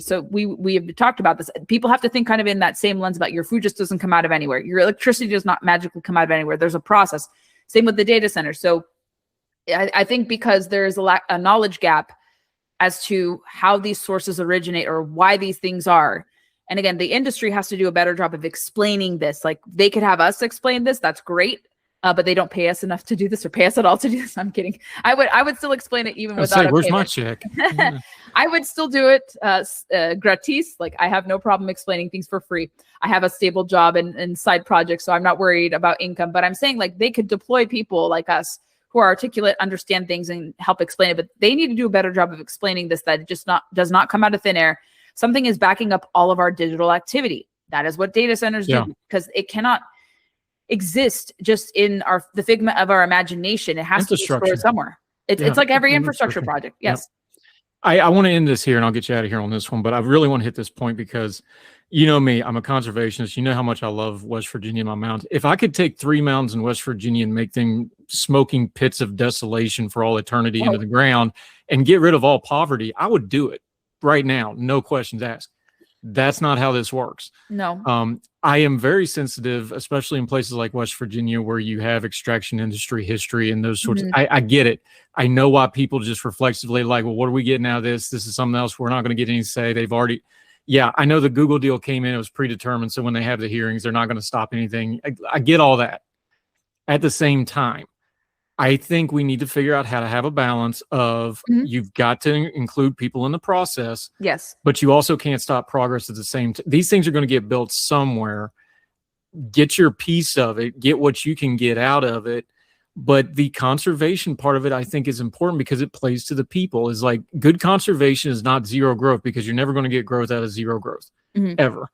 So we have talked about this. People have to think kind of in that same lens about your food just doesn't come out of anywhere. Your electricity does not magically come out of anywhere. There's a process. Same with the data center. So I think because there's a knowledge gap as to how these sources originate or why these things are. And again, the industry has to do a better job of explaining this. Like they could have us explain this. That's great. But they don't pay us enough to do this or pay us at all to do this. I'm kidding. I would still explain it even without a where's payment. my check? I would still do it gratis. Like I have no problem explaining things for free. I have a stable job and side projects, so I'm not worried about income. But I'm saying like they could deploy people like us who are articulate, understand things, and help explain it. But they need to do a better job of explaining this, that it just does not come out of thin air. Something is backing up all of our digital activity. That is what data centers do, because it cannot exist just in the figment of our imagination. It has to be stored somewhere. It's like every infrastructure project. Yes. I want to end this here and I'll get you out of here on this one, but I really want to hit this point because you know me, I'm a conservationist. You know how much I love West Virginia and my mountains. If I could take 3 mountains in West Virginia and make them smoking pits of desolation for all eternity into the ground and get rid of all poverty, I would do it right now. No questions asked. That's not how this works. No. I am very sensitive, especially in places like West Virginia, where you have extraction industry history and those sorts. I get it. I know why people just reflexively like, well, what are we getting out of this? This is something else. We're not going to get any say. They've already, I know the Google deal came in. It was predetermined. So when they have the hearings, they're not going to stop anything. I get all that. At the same time, I think we need to figure out how to have a balance of you've got to include people in the process. Yes. But you also can't stop progress at the same time. These things are going to get built somewhere. Get your piece of it. Get what you can get out of it. But the conservation part of it, I think, is important because it plays to the people. Is like good conservation is not zero growth because you're never going to get growth out of zero growth ever.